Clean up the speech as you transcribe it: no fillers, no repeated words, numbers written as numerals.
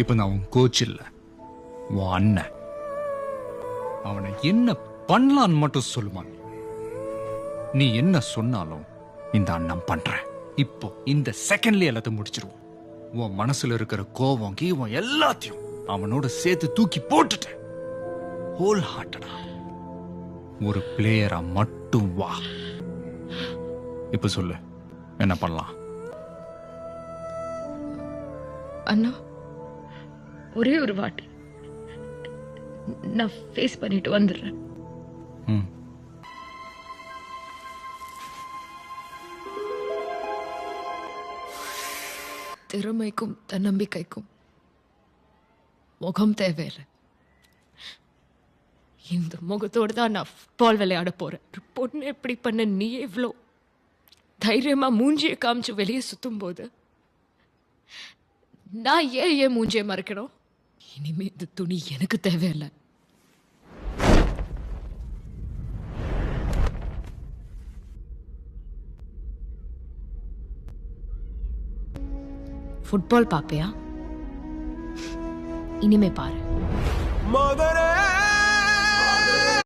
இப்ப நான் உன் கோச் இல்ல, உன் அண்ணன். அவனை என்ன பண்ணலான்னு மட்டும் சொல்லுமா. நீ என்ன சொன்னாலும் இந்த அண்ணன் பண்றேன். இப்போ இந்த செகண்ட்ல எல்லாத்தையும் முடிச்சிருவோம். உன் மனசுல இருக்கிற கோவம் கீவம் எல்லாத்தையும் அவனோட சேர்த்து தூக்கி போட்டுட்டேன். ஹோல் ஹார்ட்டடா ஒரு பிளேயரா மட்டும் வா. இப்ப சொல்லு, என்ன பண்ணலாம்? அண்ணா, ஒரே ஒரு வாட்டி நான் ஃபேஸ் பண்ணிட்டு வந்துடுறேன். திறமைக்கும் தன்னம்பிக்கைக்கும் முகம் தேவையில்லை. இந்த முகத்தோடு தான் நான் ஃபுட்பால் விளையாட போறேன். ஒரு பொண்ணு எப்படி பண்ண நீ எவ்வளோ தைரியமா மூஞ்சியை காமிச்சு வெளியே சுத்தும் போது நான் ஏன் மூஞ்சியை மறைக்கணும்? இனிமே இந்த துணி எனக்கு தேவையில்லை. ஃபுட்பால் பாப்பியா? இனிமே பாரு.